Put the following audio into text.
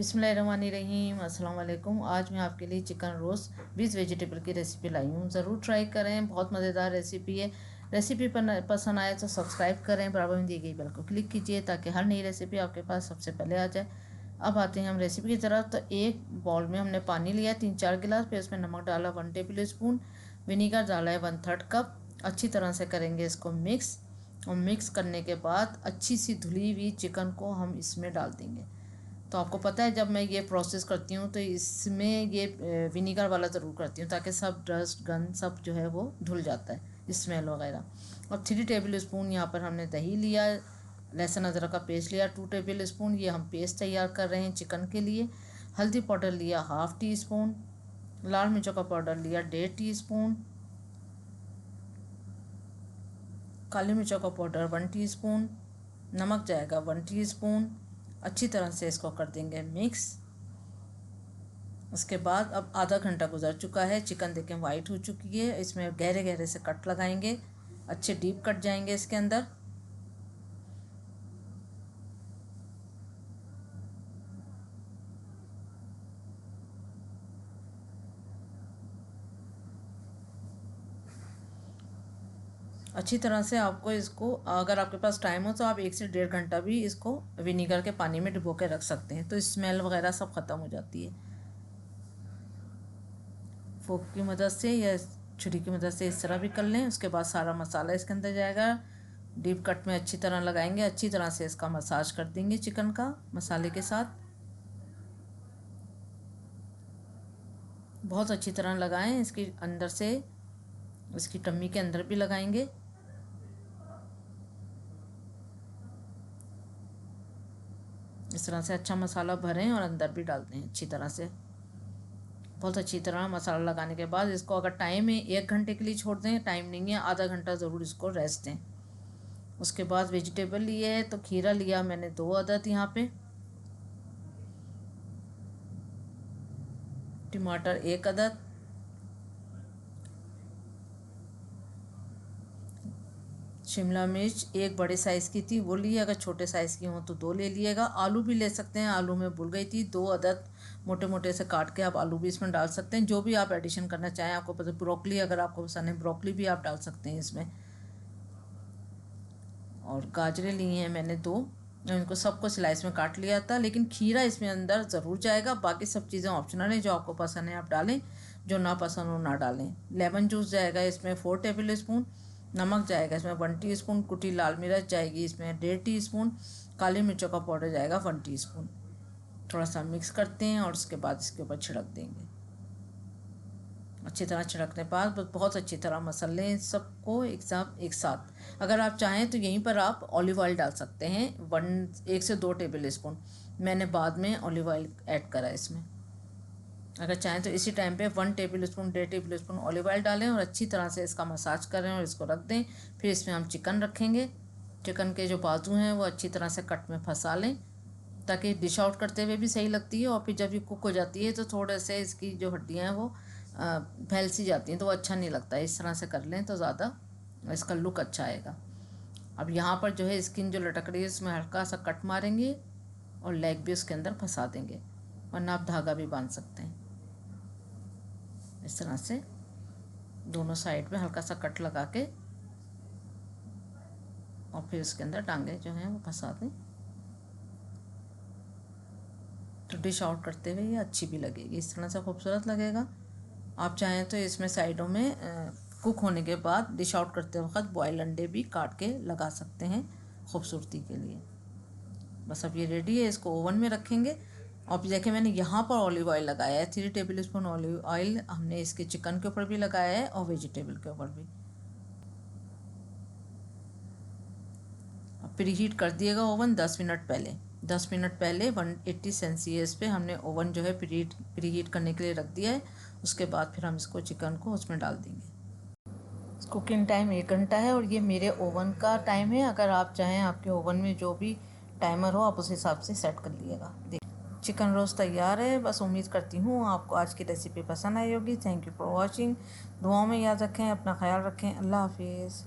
बिस्मिल्लाहिर्रहमानिर्रहीम। अस्सलाम वालेकुम। आज मैं आपके लिए चिकन रोस्ट विद वेजिटेबल की रेसिपी लाई हूँ। ज़रूर ट्राई करें, बहुत मज़ेदार रेसिपी है। रेसिपी पसंद आए तो सब्सक्राइब करें, बराबर में दी गई बेल को क्लिक कीजिए ताकि हर नई रेसिपी आपके पास सबसे पहले आ जाए। अब आते हैं हम रेसिपी की तरफ। तो एक बाउल में हमने पानी लिया 3-4 गिलास, फिर उसमें नमक डाला 1 टेबल स्पून, विनीगर डाला है 1/3 कप। अच्छी तरह से करेंगे इसको मिक्स, और मिक्स करने के बाद अच्छी सी धुली हुई चिकन को हम इसमें डाल देंगे। तो आपको पता है, जब मैं ये प्रोसेस करती हूँ तो इसमें ये विनीगर वाला ज़रूर करती हूँ ताकि सब डस्ट गंद सब जो है वो धुल जाता है, स्मेल वगैरह। और 3 टेबल स्पून यहाँ पर हमने दही लिया, लहसुन अदरक का पेस्ट लिया 2 टेबल स्पून, ये हम पेस्ट तैयार कर रहे हैं चिकन के लिए। हल्दी पाउडर लिया 1/2 टी स्पून, लाल मिर्चों का पाउडर लिया 1.5 टीस्पून, काली मिर्चों का पाउडर 1 टीस्पून, नमक जाएगा 1 टीस्पून। अच्छी तरह से इसको कर देंगे मिक्स। उसके बाद अब आधा घंटा गुजर चुका है, चिकन देखें वाइट हो चुकी है। इसमें गहरे गहरे से कट लगाएंगे, अच्छे डीप कट जाएंगे इसके अंदर। अच्छी तरह से आपको इसको, अगर आपके पास टाइम हो तो आप 1 से 1.5 घंटा भी इसको विनीगर के पानी में डुबो के रख सकते हैं, तो स्मेल वगैरह सब ख़त्म हो जाती है। फोक की मदद से या छुरी की मदद से इस तरह भी कर लें। उसके बाद सारा मसाला इसके अंदर जाएगा, डीप कट में अच्छी तरह लगाएंगे, अच्छी तरह से इसका मसाज कर देंगे चिकन का मसाले के साथ। बहुत अच्छी तरह लगाएं, इसके अंदर से, इसकी टम्मी के अंदर भी लगाएंगे। इस तरह से अच्छा मसाला भरें और अंदर भी डाल दें अच्छी तरह से। बहुत अच्छी तरह मसाला लगाने के बाद इसको, अगर टाइम है 1 घंटे के लिए छोड़ दें, टाइम नहीं है आधा घंटा ज़रूर इसको रेस्ट दें। उसके बाद वेजिटेबल लिए है, तो खीरा लिया मैंने 2 अदद, यहाँ पे टमाटर 1 अदद, शिमला मिर्च 1 बड़े साइज़ की थी वो ली, अगर छोटे साइज़ की हो तो 2 ले लिएगा। आलू भी ले सकते हैं, आलू में भूल गई थी, 2 अदद मोटे मोटे से काट के आप आलू भी इसमें डाल सकते हैं, जो भी आप एडिशन करना चाहें। आपको पता, ब्रोकली अगर आपको पसंद है ब्रोकली भी आप डाल सकते हैं इसमें। और गाजरें ली हैं मैंने 2, इनको सबको स्लाइस में काट लिया था, लेकिन खीरा इसमें अंदर ज़रूर जाएगा। बाकी सब चीज़ें ऑप्शनल है, जो आपको पसंद है आप डालें, जो ना पसंद हो ना डालें। लेमन जूस जाएगा इसमें 4 टेबल स्पून, नमक जाएगा इसमें 1 टीस्पून, कुटी लाल मिर्च जाएगी इसमें 1.5 टीस्पून, काली मिर्चों का पाउडर जाएगा 1 टीस्पून। थोड़ा सा मिक्स करते हैं और उसके बाद इसके ऊपर छिड़क देंगे। अच्छी तरह छिड़कने के बाद बहुत अच्छी तरह मसल लें सबको एक साथ। अगर आप चाहें तो यहीं पर आप ऑलिव ऑयल डाल सकते हैं 1 से 2 टेबल स्पून, मैंने बाद में ऑलिव ऑयल ऐड करा इसमें। अगर चाहें तो इसी टाइम पे 1 table spoon 1.5 table spoon olive oil डालें और अच्छी तरह से इसका मसाज करें और इसको रख दें। फिर इसमें हम चिकन रखेंगे, चिकन के जो बाजू हैं वो अच्छी तरह से कट में फंसा लें ताकि डिश आउट करते हुए भी सही लगती है, और फिर जब ये कुक हो जाती है तो थोड़े से इसकी जो हड्डियाँ हैं वो फैल सी जाती हैं, तो वो अच्छा नहीं लगता है। इस तरह से कर लें तो ज़्यादा इसका लुक अच्छा आएगा। अब यहाँ पर जो है स्किन जो लटक रही है इसमें हल्का सा कट मारेंगे और लेग भी उसके अंदर फंसा देंगे, वरना आप धागा भी बांध सकते हैं। इस तरह से दोनों साइड में हल्का सा कट लगा के और फिर उसके अंदर टांगे जो हैं वो फंसा दें, तो डिश आउट करते हुए ये अच्छी भी लगेगी, इस तरह से खूबसूरत लगेगा। आप चाहें तो इसमें साइडों में कुक होने के बाद डिश आउट करते वक्त बॉयल अंडे भी काट के लगा सकते हैं खूबसूरती के लिए। बस अब ये रेडी है, इसको ओवन में रखेंगे। और देखिए मैंने यहाँ पर ऑलिव ऑयल लगाया है 3 टेबल स्पून ऑलिव ऑयल हमने इसके चिकन के ऊपर भी लगाया है और वेजिटेबल के ऊपर भी। अब प्रीहीट कर दिएगा ओवन 10 मिनट पहले। 10 मिनट पहले 180 सेल्सियस पे हमने ओवन जो है प्रीहीट करने के लिए रख दिया है। उसके बाद फिर हम इसको चिकन को उसमें डाल देंगे। कुकिंग टाइम 1 घंटा है और ये मेरे ओवन का टाइम है। अगर आप चाहें आपके ओवन में जो भी टाइमर हो आप उस हिसाब से सेट कर लिएगा। चिकन रोस्ट तैयार है। बस उम्मीद करती हूँ आपको आज की रेसिपी पसंद आई होगी। Thank you for watching. दुआओं में याद रखें, अपना ख्याल रखें। अल्लाह हाफिज़।